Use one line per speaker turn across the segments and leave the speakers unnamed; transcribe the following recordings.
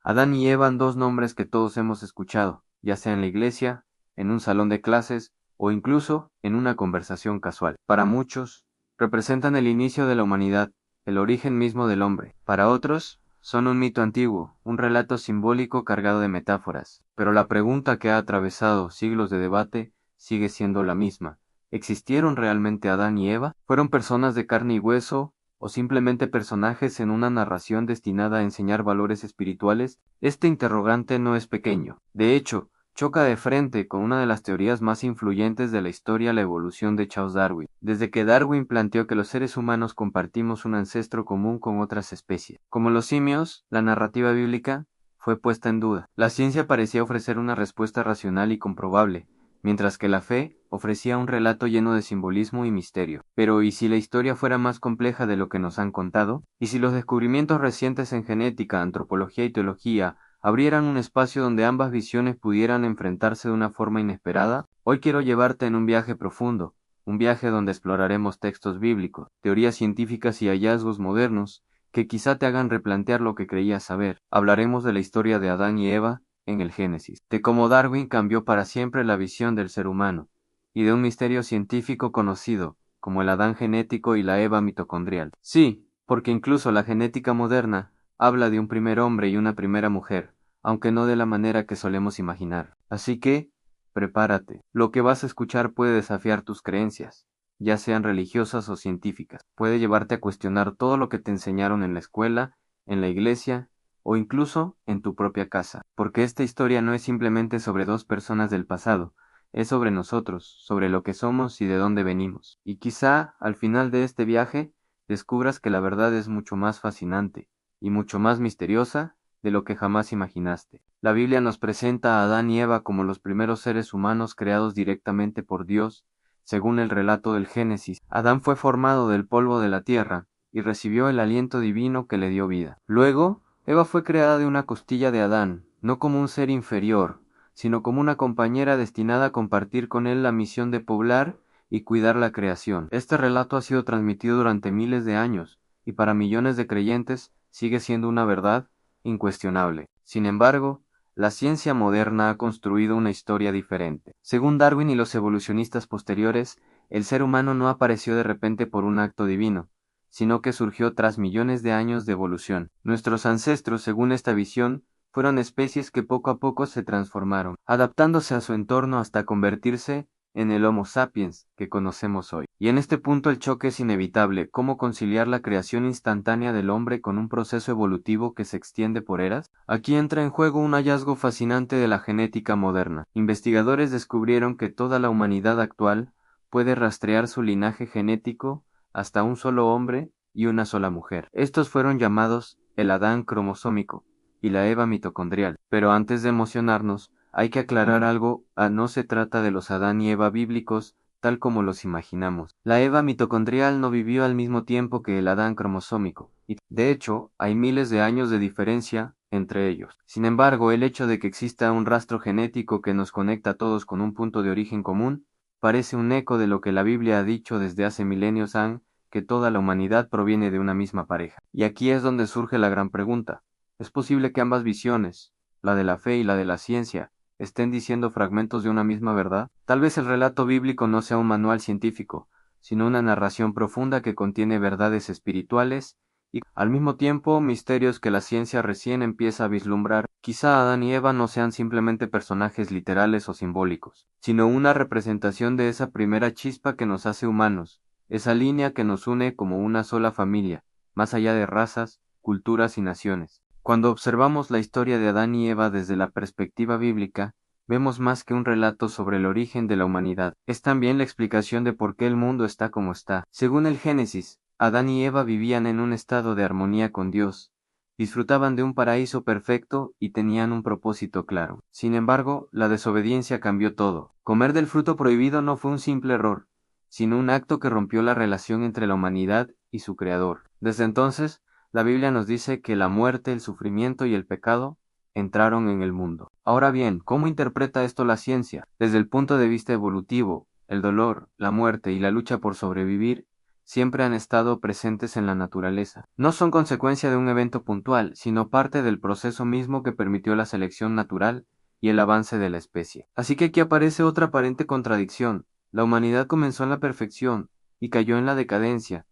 Adán y Eva, dos nombres que todos hemos escuchado, ya sea en la iglesia, en un salón de clases o incluso en una conversación casual. Para muchos, representan el inicio de la humanidad, el origen mismo del hombre. Para otros, son un mito antiguo, un relato simbólico cargado de metáforas. Pero la pregunta que ha atravesado siglos de debate sigue siendo la misma. ¿Existieron realmente Adán y Eva? ¿Fueron personas de carne y hueso o simplemente personajes en una narración destinada a enseñar valores espirituales? Este interrogante no es pequeño. De hecho, choca de frente con una de las teorías más influyentes de la historia, la evolución de Charles Darwin. Desde que Darwin planteó que los seres humanos compartimos un ancestro común con otras especies. Como los simios, la narrativa bíblica fue puesta en duda. La ciencia parecía ofrecer una respuesta racional y comprobable, mientras que la fe ofrecía un relato lleno de simbolismo y misterio. Pero ¿y si la historia fuera más compleja de lo que nos han contado? ¿Y si los descubrimientos recientes en genética, antropología y teología abrieran un espacio donde ambas visiones pudieran enfrentarse de una forma inesperada? Hoy quiero llevarte en un viaje profundo, un viaje donde exploraremos textos bíblicos, teorías científicas y hallazgos modernos que quizá te hagan replantear lo que creías saber. Hablaremos de la historia de Adán y Eva en el Génesis, de cómo Darwin cambió para siempre la visión del ser humano, y de un misterio científico conocido como el Adán genético y la Eva mitocondrial. Sí, porque incluso la genética moderna habla de un primer hombre y una primera mujer, aunque no de la manera que solemos imaginar. Así que, prepárate. Lo que vas a escuchar puede desafiar tus creencias, ya sean religiosas o científicas. Puede llevarte a cuestionar todo lo que te enseñaron en la escuela, en la iglesia, o incluso en tu propia casa, porque esta historia no es simplemente sobre dos personas del pasado, es sobre nosotros, sobre lo que somos y de dónde venimos. Y quizá, al final de este viaje, descubras que la verdad es mucho más fascinante y mucho más misteriosa de lo que jamás imaginaste. La Biblia nos presenta a Adán y Eva como los primeros seres humanos creados directamente por Dios, según el relato del Génesis. Adán fue formado del polvo de la tierra y recibió el aliento divino que le dio vida. Luego, Eva fue creada de una costilla de Adán, no como un ser inferior, sino como una compañera destinada a compartir con él la misión de poblar y cuidar la creación. Este relato ha sido transmitido durante miles de años, y para millones de creyentes sigue siendo una verdad incuestionable. Sin embargo, la ciencia moderna ha construido una historia diferente. Según Darwin y los evolucionistas posteriores, el ser humano no apareció de repente por un acto divino, sino que surgió tras millones de años de evolución. Nuestros ancestros, según esta visión, fueron especies que poco a poco se transformaron, adaptándose a su entorno hasta convertirse en el Homo sapiens que conocemos hoy. Y en este punto el choque es inevitable: ¿cómo conciliar la creación instantánea del hombre con un proceso evolutivo que se extiende por eras? Aquí entra en juego un hallazgo fascinante de la genética moderna. Investigadores descubrieron que toda la humanidad actual puede rastrear su linaje genético hasta un solo hombre y una sola mujer. Estos fueron llamados el Adán cromosómico y la Eva mitocondrial. Pero antes de emocionarnos, hay que aclarar algo: no se trata de los Adán y Eva bíblicos tal como los imaginamos. La Eva mitocondrial no vivió al mismo tiempo que el Adán cromosómico, y de hecho hay miles de años de diferencia entre ellos. Sin embargo, el hecho de que exista un rastro genético que nos conecta a todos con un punto de origen común parece un eco de lo que la Biblia ha dicho desde hace milenios: que toda la humanidad proviene de una misma pareja. Y aquí es donde surge la gran pregunta: ¿es posible que ambas visiones, la de la fe y la de la ciencia, estén diciendo fragmentos de una misma verdad? Tal vez el relato bíblico no sea un manual científico, sino una narración profunda que contiene verdades espirituales y, al mismo tiempo, misterios que la ciencia recién empieza a vislumbrar. Quizá Adán y Eva no sean simplemente personajes literales o simbólicos, sino una representación de esa primera chispa que nos hace humanos, esa línea que nos une como una sola familia, más allá de razas, culturas y naciones. Cuando observamos la historia de Adán y Eva desde la perspectiva bíblica, vemos más que un relato sobre el origen de la humanidad. Es también la explicación de por qué el mundo está como está. Según el Génesis, Adán y Eva vivían en un estado de armonía con Dios, disfrutaban de un paraíso perfecto y tenían un propósito claro. Sin embargo, la desobediencia cambió todo. Comer del fruto prohibido no fue un simple error, sino un acto que rompió la relación entre la humanidad y su Creador. Desde entonces, la Biblia nos dice que la muerte, el sufrimiento y el pecado entraron en el mundo. Ahora bien, ¿cómo interpreta esto la ciencia? Desde el punto de vista evolutivo, el dolor, la muerte y la lucha por sobrevivir siempre han estado presentes en la naturaleza. No son consecuencia de un evento puntual, sino parte del proceso mismo que permitió la selección natural y el avance de la especie. Así que aquí aparece otra aparente contradicción. La humanidad comenzó en la perfección y cayó en la decadencia.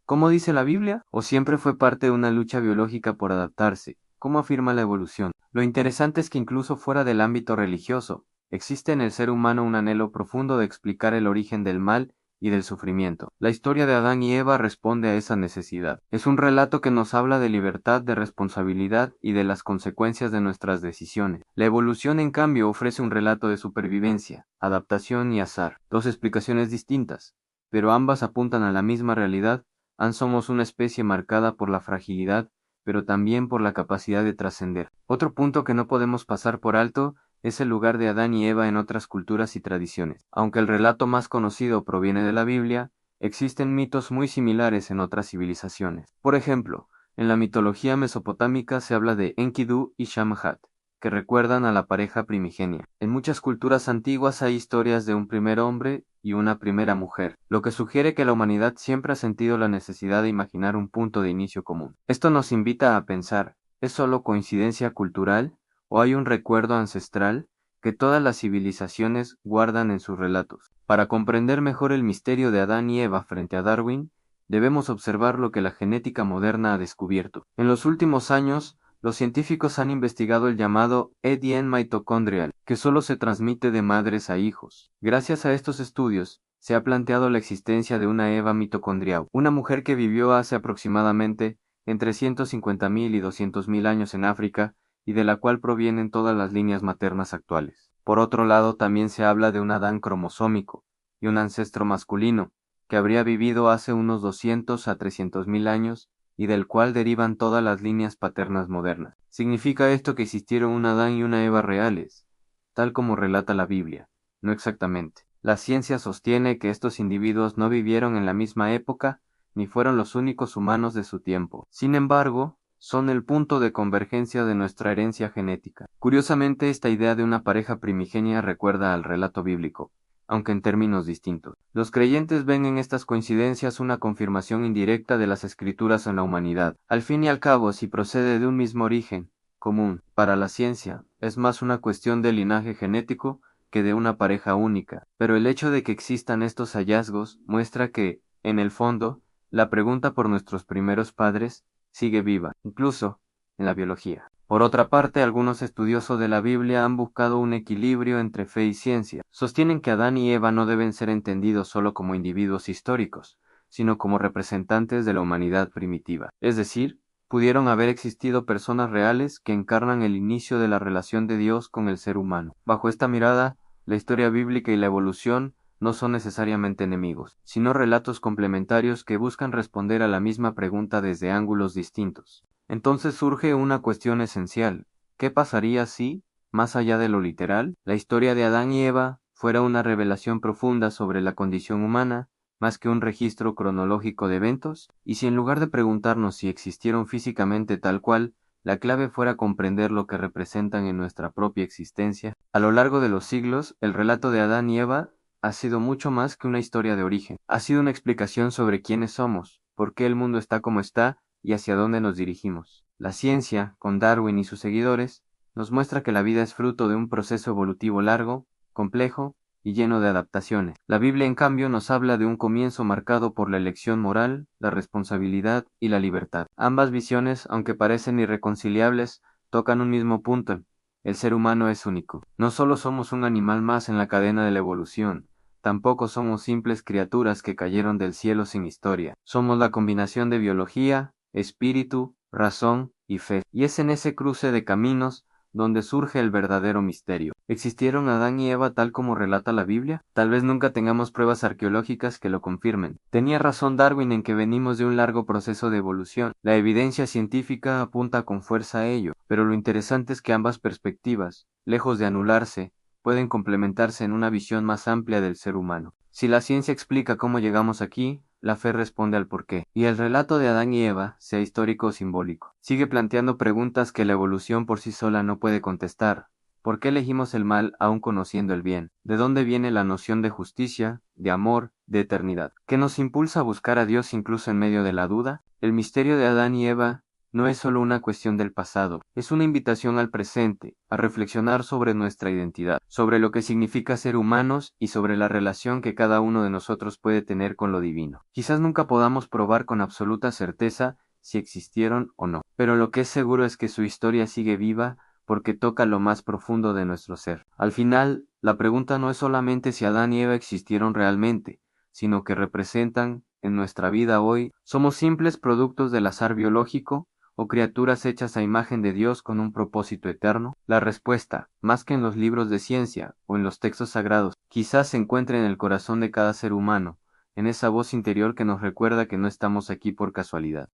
¿Cómo dice la Biblia? ¿O siempre fue parte de una lucha biológica por adaptarse? ¿Cómo afirma la evolución? Lo interesante es que incluso fuera del ámbito religioso, existe en el ser humano un anhelo profundo de explicar el origen del mal y del sufrimiento. La historia de Adán y Eva responde a esa necesidad. Es un relato que nos habla de libertad, de responsabilidad y de las consecuencias de nuestras decisiones. La evolución, en cambio, ofrece un relato de supervivencia, adaptación y azar. Dos explicaciones distintas, pero ambas apuntan a la misma realidad. Somos una especie marcada por la fragilidad, pero también por la capacidad de trascender. Otro punto que no podemos pasar por alto es el lugar de Adán y Eva en otras culturas y tradiciones. Aunque el relato más conocido proviene de la Biblia, existen mitos muy similares en otras civilizaciones. Por ejemplo, en la mitología mesopotámica se habla de Enkidu y Shamhat, que recuerdan a la pareja primigenia. En muchas culturas antiguas hay historias de un primer hombre y una primera mujer, lo que sugiere que la humanidad siempre ha sentido la necesidad de imaginar un punto de inicio común. Esto nos invita a pensar, ¿es solo coincidencia cultural o hay un recuerdo ancestral que todas las civilizaciones guardan en sus relatos? Para comprender mejor el misterio de Adán y Eva frente a Darwin, debemos observar lo que la genética moderna ha descubierto. En los últimos años, los científicos han investigado el llamado ADN mitocondrial, que solo se transmite de madres a hijos. Gracias a estos estudios, se ha planteado la existencia de una Eva mitocondrial, una mujer que vivió hace aproximadamente entre 150.000 y 200.000 años en África y de la cual provienen todas las líneas maternas actuales. Por otro lado, también se habla de un Adán cromosómico y un ancestro masculino, que habría vivido hace unos 200 a 300.000 años y del cual derivan todas las líneas paternas modernas. ¿Significa esto que existieron un Adán y una Eva reales, tal como relata la Biblia? No exactamente. La ciencia sostiene que estos individuos no vivieron en la misma época ni fueron los únicos humanos de su tiempo. Sin embargo, son el punto de convergencia de nuestra herencia genética. Curiosamente, esta idea de una pareja primigenia recuerda al relato bíblico, aunque en términos distintos. Los creyentes ven en estas coincidencias una confirmación indirecta de las escrituras en la humanidad. Al fin y al cabo, si procede de un mismo origen común, para la ciencia, es más una cuestión de linaje genético que de una pareja única. Pero el hecho de que existan estos hallazgos muestra que, en el fondo, la pregunta por nuestros primeros padres sigue viva, incluso en la biología. Por otra parte, algunos estudiosos de la Biblia han buscado un equilibrio entre fe y ciencia. Sostienen que Adán y Eva no deben ser entendidos solo como individuos históricos, sino como representantes de la humanidad primitiva. Es decir, pudieron haber existido personas reales que encarnan el inicio de la relación de Dios con el ser humano. Bajo esta mirada, la historia bíblica y la evolución no son necesariamente enemigos, sino relatos complementarios que buscan responder a la misma pregunta desde ángulos distintos. Entonces surge una cuestión esencial. ¿Qué pasaría si, más allá de lo literal, la historia de Adán y Eva fuera una revelación profunda sobre la condición humana, más que un registro cronológico de eventos? Y si en lugar de preguntarnos si existieron físicamente tal cual, la clave fuera comprender lo que representan en nuestra propia existencia. A lo largo de los siglos, el relato de Adán y Eva ha sido mucho más que una historia de origen. Ha sido una explicación sobre quiénes somos, por qué el mundo está como está y hacia dónde nos dirigimos. La ciencia, con Darwin y sus seguidores, nos muestra que la vida es fruto de un proceso evolutivo largo, complejo y lleno de adaptaciones. La Biblia, en cambio, nos habla de un comienzo marcado por la elección moral, la responsabilidad y la libertad. Ambas visiones, aunque parecen irreconciliables, tocan un mismo punto. El ser humano es único. No solo somos un animal más en la cadena de la evolución, tampoco somos simples criaturas que cayeron del cielo sin historia. Somos la combinación de biología, espíritu, razón y fe. Y es en ese cruce de caminos donde surge el verdadero misterio. ¿Existieron Adán y Eva tal como relata la Biblia? Tal vez nunca tengamos pruebas arqueológicas que lo confirmen. Tenía razón Darwin en que venimos de un largo proceso de evolución. La evidencia científica apunta con fuerza a ello, pero lo interesante es que ambas perspectivas, lejos de anularse, pueden complementarse en una visión más amplia del ser humano. Si la ciencia explica cómo llegamos aquí, la fe responde al porqué, y el relato de Adán y Eva, sea histórico o simbólico, sigue planteando preguntas que la evolución por sí sola no puede contestar. ¿Por qué elegimos el mal aún conociendo el bien? ¿De dónde viene la noción de justicia, de amor, de eternidad? ¿Qué nos impulsa a buscar a Dios incluso en medio de la duda? El misterio de Adán y Eva no es solo una cuestión del pasado, es una invitación al presente, a reflexionar sobre nuestra identidad, sobre lo que significa ser humanos y sobre la relación que cada uno de nosotros puede tener con lo divino. Quizás nunca podamos probar con absoluta certeza si existieron o no, pero lo que es seguro es que su historia sigue viva porque toca lo más profundo de nuestro ser. Al final, la pregunta no es solamente si Adán y Eva existieron realmente, sino que representan, en nuestra vida hoy, ¿somos simples productos del azar biológico o criaturas hechas a imagen de Dios con un propósito eterno? La respuesta, más que en los libros de ciencia o en los textos sagrados, quizás se encuentre en el corazón de cada ser humano, en esa voz interior que nos recuerda que no estamos aquí por casualidad.